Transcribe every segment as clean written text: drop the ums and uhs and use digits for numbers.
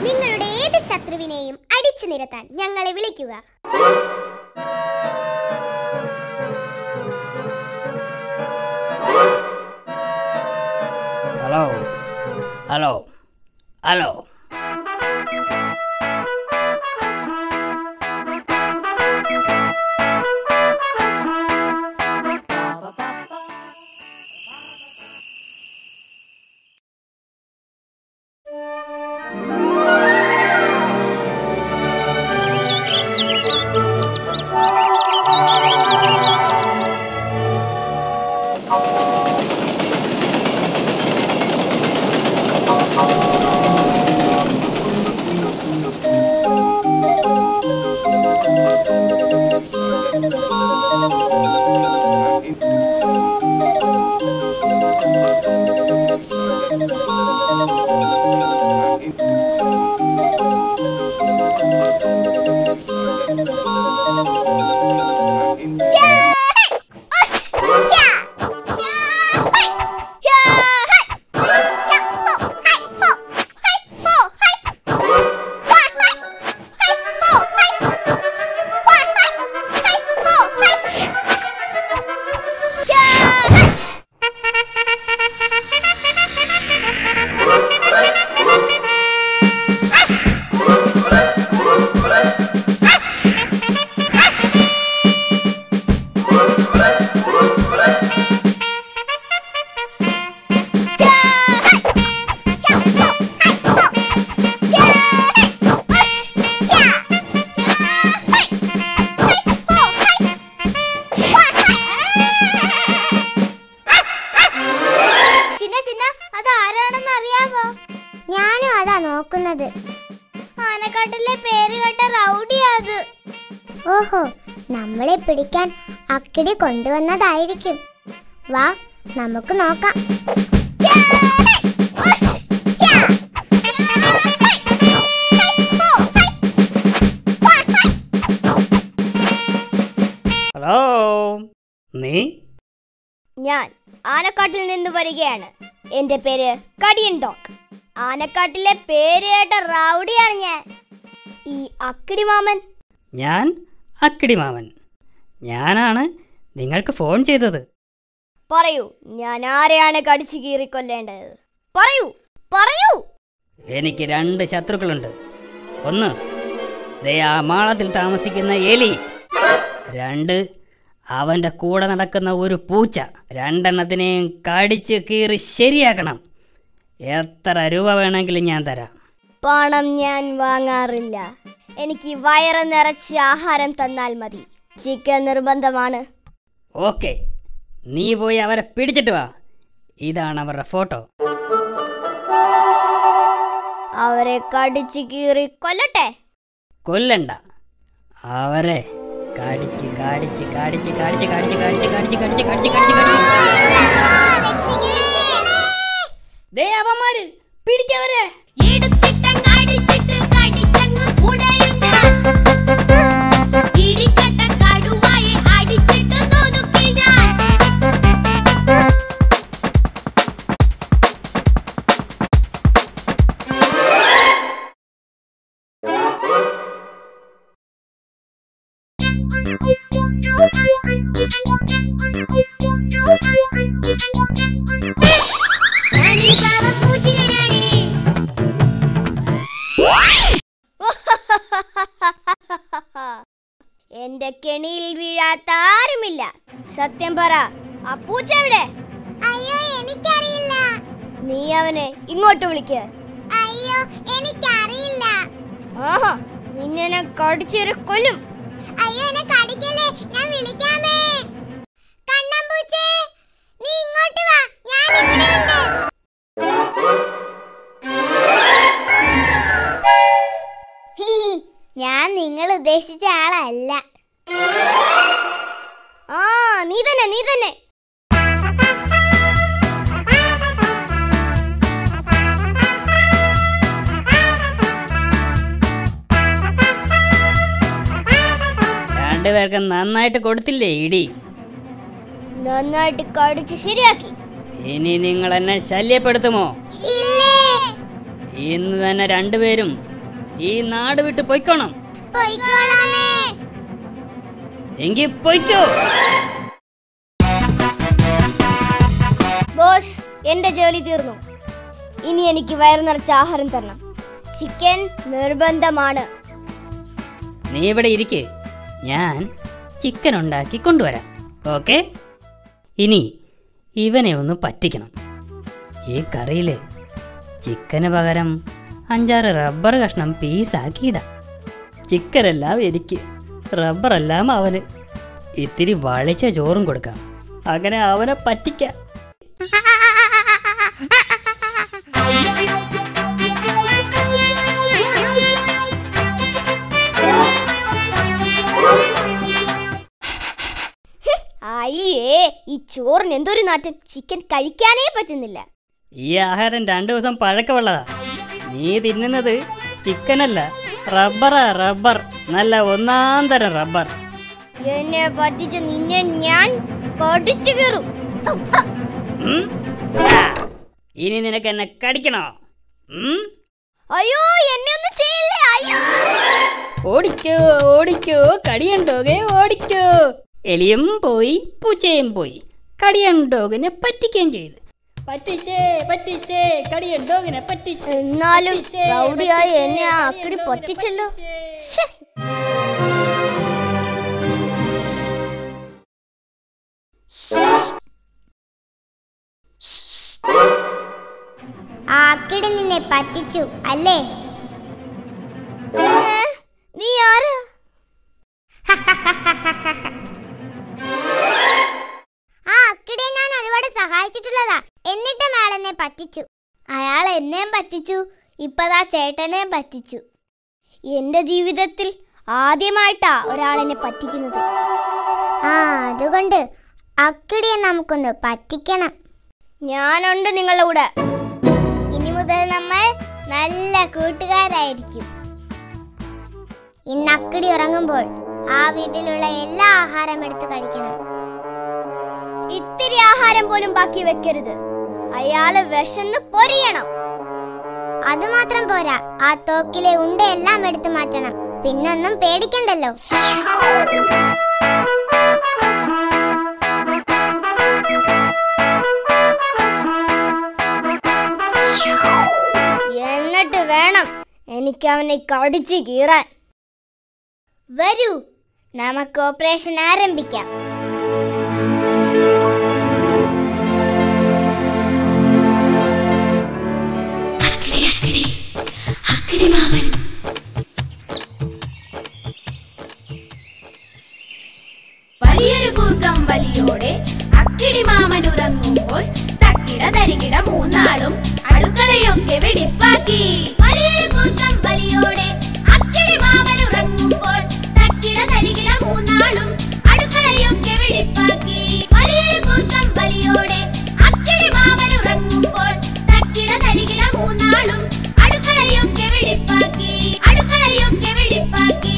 നിങ്ങളുടെ ഏത് ശത്രുവിനെയും അടിച്ചു നിരത്താൻ ഞങ്ങളെ വിളിക്കുക. Hello hello hello. ഓഹോ, നമ്മളെ പിടിക്കാൻ അക്കിടി കൊണ്ടുവന്നതായിരിക്കും. വാ, നമുക്ക് നോക്കാം. ഹലോ, നീ? ഞാൻ ആനക്കാട്ടിൽ നിന്ന് വരികയാണ്. എന്റെ പേര് കടിയൻ ഡോഗ്. ആനക്കാട്ടിലെ പേര് കേട്ട റൗഡിയാണ് ഞാൻ. ഈ അക്കിടിമാമൻ. ഞാൻ അക്കിടിമാമൻ. ഞാനാണ് നിങ്ങൾക്ക് ഫോൺ ചെയ്തത്. പറയൂ, ഞാൻ ആരെയാണ് കടിച്ചു കീറിക്കൊല്ലേണ്ടത്? പറയൂ പറയൂ. എനിക്ക് 2 ശത്രുക്കളുണ്ട്. ഒന്ന്, ആ മാളത്തിൽ താമസിക്കുന്ന എലി. 2, അവൻ്റെ കൂടെ നടക്കുന്ന ഒരു പൂച്ച. 2 എണ്ണത്തിനെയും കടിച്ച് കീറി ശരിയാക്കണം. എത്ര രൂപ വേണമെങ്കിലും ഞാൻ തരാം. പണം ഞാൻ വാങ്ങാറില്ല. എനിക്ക് വയറ് നിറച്ച് ആഹാരം തന്നാൽ മതി. ചിക്കൻ നിർബന്ധമാണ്. ഓക്കെ, നീ പോയി അവരെ പിടിച്ചിട്ട് വാ. ഇതാണ് അവരുടെ ഫോട്ടോ. അവരെ കടിച്ച് കീറി കൊല്ലട്ടെ? കൊല്ലണ്ട, അവരെ കടിച്ച് കടിച്ച് കടിച്ച് കടിച്ച് കടിച്ച് കടിച്ച് കടിച്ച് കടിച്ച് കടിച്ച് കടിച്ച് ദേ അവന്മാര് പിടിക്കവരെ. എന്റെ കെണിയിൽ വീഴാത്ത ആരുമില്ല. സത്യം പറ, ആ പൂച്ച എവിടെ? അയ്യോ, എനിക്കറിയില്ല. നീ അവനെ ഇങ്ങോട്ട് വിളിക്ക്. അയ്യോ, എനിക്കറിയില്ല. ആഹാ, നിന്നെ ഞാൻ കടിച്ചേറി കൊല്ലും. അയ്യോ, എന്നെ കടിക്കല്ലേ, ഞാൻ വിളിക്കാമേ. കണ്ണമ്പൂച്ചേ, നീ ഇങ്ങോട്ട് വാ, ഞാൻ ഇവിടെയുണ്ട്. ഞാൻ നിങ്ങൾ ഉദ്ദേശിച്ച ആളല്ല. ആ, നീ തന്നെ നീ തന്നെ. രണ്ടുപേർക്ക് നന്നായിട്ട് കൊടുത്തില്ലേ ഇടി? നന്നായിട്ട് കടിച്ച് ശരിയാക്കി. ഇനി നിങ്ങൾ എന്നെ ശല്യപ്പെടുത്തുമോ? ഇന്ന് തന്നെ രണ്ടുപേരും ഈ നാട് വിട്ട് പൊയ്ക്കോണം. എങ്കിൽ പൊയ്ക്കോ. ബോസ്, എന്റെ ജോലി തീർന്നു. ഇനി എനിക്ക് വയറു നിറച്ച ആഹാരം തരണം. ചിക്കൻ നിർബന്ധമാണ്. നീ ഇവിടെ ഇരിക്ക്, ഞാൻ ചിക്കൻ ഉണ്ടാക്കി കൊണ്ടുവരാം. ഓക്കെ? ഇനി ഇവനെ ഒന്ന് പറ്റിക്കണം. ഈ കറിയിൽ ചിക്കന് പകരം 5-6 റബ്ബർ കഷ്ണം പീസാക്കിയിടാം. ചിക്കനെല്ലാം എനിക്ക്, റബ്ബറെല്ലാം അവന്. ഇത്തിരി വളിച്ച ചോറും കൊടുക്കാം. അങ്ങനെ അവനെ പറ്റിക്കാം. അയ്യേ, ഈ ചോറിന് എന്തൊരു നാറ്റം. ചിക്കൻ കഴിക്കാനേ പറ്റുന്നില്ല. ഈ ആഹാരം 2 ദിവസം പഴക്കമുള്ളതാ. നീ തിന്നുന്നത് ചിക്കനല്ല, റബ്ബറാ. റബ്ബർ, നല്ല 1-ാം തരം റബ്ബർ. എന്നെ പറ്റിച്ച് നിന്നെ ഞാൻ കടിച്ചു കീറും. ഇനി നിനക്ക് എന്നെ കടിക്കണോ? അയ്യോ, എന്നെ ഒന്നും ചെയ്യില്ലേ. അയ്യോ, ഓടിക്കോ ഓടിക്കോ, കടിയണ്ടോകെ ഓടിക്കോ. എലിയും പോയി, പൂച്ചയും പോയി, കടിയണ്ടോകിനെ പറ്റിക്കുകയും ചെയ്തു. പറ്റിച്ചേ പറ്റിച്ചേ, കടിയണ്ടോകിനെ പറ്റിച്ചു. എന്നാലും റൗഡിയായി എന്നെ ആ അക്കിടി പറ്റിച്ചല്ലോ. ആ അക്കിടി നിന്നെ പറ്റിച്ചു അല്ലേ? നീ ആരാ? ആ അക്കിടിയെ ഞാൻ ഒരുപാട് സഹായിച്ചിട്ടുള്ളതാ. എന്നിട്ടും അയാൾ എന്നെ പറ്റിച്ചു. അയാൾ എന്നെയും പറ്റിച്ചു, ഇപ്പതാ ചേട്ടനെയും പറ്റിച്ചു. എന്റെ ജീവിതത്തിൽ ആദ്യമായിട്ടാ ഒരാളെന്നെ പറ്റിക്കുന്നത്. ആ, അതുകൊണ്ട് അക്കിടിയെ നമുക്കൊന്ന് പറ്റിക്കണം. ഞാനുണ്ട് നിങ്ങളുടെ കൂടെ. ഇനി മുതൽ നമ്മൾ നല്ല കൂട്ടുകാരായിരിക്കും. ഇന്ന് അക്കിടി ഉറങ്ങുമ്പോൾ ആ വീട്ടിലുള്ള എല്ലാ ആഹാരം എടുത്ത് കഴിക്കണം. ഇത്തിരി ആഹാരം പോലും ബാക്കി വെക്കരുത്. അയാള് വിശന്ന് പൊരിയണം. അതുമാത്രം പോരാ, ആ തോക്കിലെ ഉണ്ടയെല്ലാം എടുത്തു മാറ്റണം. പിന്നൊന്നും പേടിക്കണ്ടല്ലോ. എന്നിട്ട് വേണം എനിക്ക് അവനെ കടിച്ചു കീറാൻ. വരൂ, നമുക്ക് ഓപ്പറേഷൻ ആരംഭിക്കാം. അക്കിടിമാമൻ. വലിയൊരു കൂർക്കം വലിയോടെ അക്കിടിമാമൻ ഉറങ്ങുമ്പോൾ തക്കിട തരികിട മൂന്നാളും അടുക്കളയൊക്കെ വെടിപ്പാക്കി. വലിയൊരു കൂർക്കം വലിയോടെ അക്കിടിമാമൻ ഉറങ്ങുമ്പോൾ തക്കിട തരികിട മൂന്നാളും അടുക്കളയൊക്കെ വെടിപ്പാക്കി. വലിയൊരു കൂർക്കം വലിയോടെ അക്കിടിമാമൻ ഉറങ്ങുമ്പോൾ തക്കിട തരികിട മൂന്നാളും അടുക്കളയൊക്കെ വെടിപ്പാക്കി. അടുക്കളയൊക്കെ വെടിപ്പാക്കി.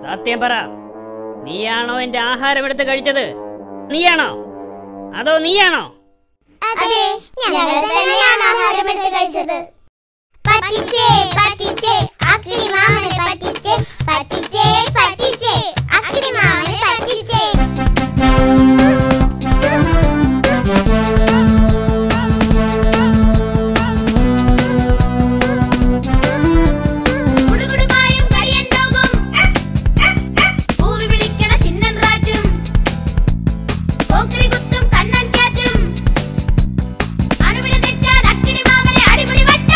സത്യം പറ, നീയാണോ എന്റെ ആഹാരം എടുത്ത് കഴിച്ചത്? നീയാണോ അതോ നീയാണോ? അതെ, ഞങ്ങൾ തന്നെയാണ് ആഹാരം എടുത്ത് കഴിച്ചത്. പറ്റിച്ചേ പറ്റിച്ചേ, അക്കിടി മാമനെ പറ്റിച്ചേ. പറ്റിച്ചേ പറ്റിച്ചേ, അക്കിടി മാമനെ പറ്റിച്ചേ. കുത്തും കണ്ണൻ കാറ്റും അണുവിട തെറ്റാതെ അക്കിടി മാമനെ അടിപൊളി വട്ട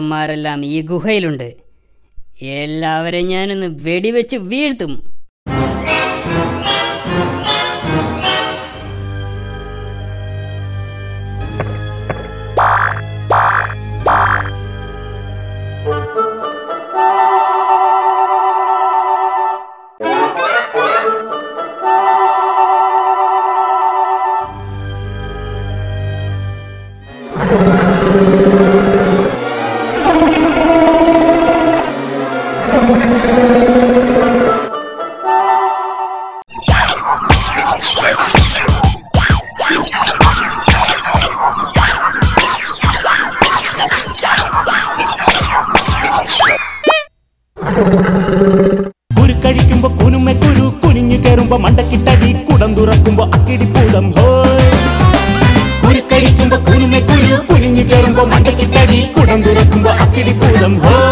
അവന്മാരെല്ലാം ഈ ഗുഹയിലുണ്ട്. എല്ലാവരെയും ഞാനൊന്ന് വെടിവെച്ച് വീഴ്ത്തും. കുരുക്കഴിക്കുമ്പോ കുനുമെ കുരു കുനിഞ്ഞു കയറുമ്പോ മണ്ടക്കിട്ടടി കുടം തുറക്കുമ്പോ അക്കിടി പൂതം ഹോയ്. കുരുക്കഴിക്കുമ്പോ കുനുമെ കുരു കുനിഞ്ഞു കയറുമ്പോ മണ്ടക്കിട്ടടി കുടം തുറക്കുമ്പോ അക്കിടി പൂതം ഹോയ്.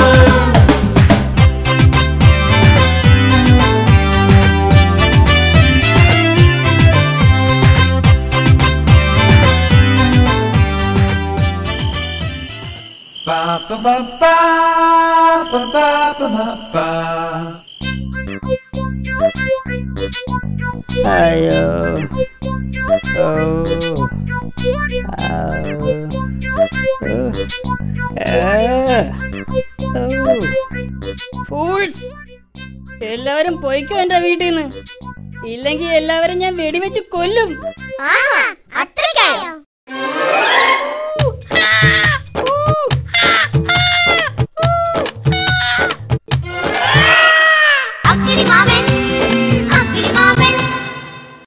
അയ്യോ, ഫൂൾസ്, എല്ലാവരും പോയിക്കോ എന്റെ വീട്ടിൽ നിന്ന്. ഇല്ലെങ്കിൽ എല്ലാവരും ഞാൻ വെടിവെച്ച് കൊല്ലും. ആഹാ,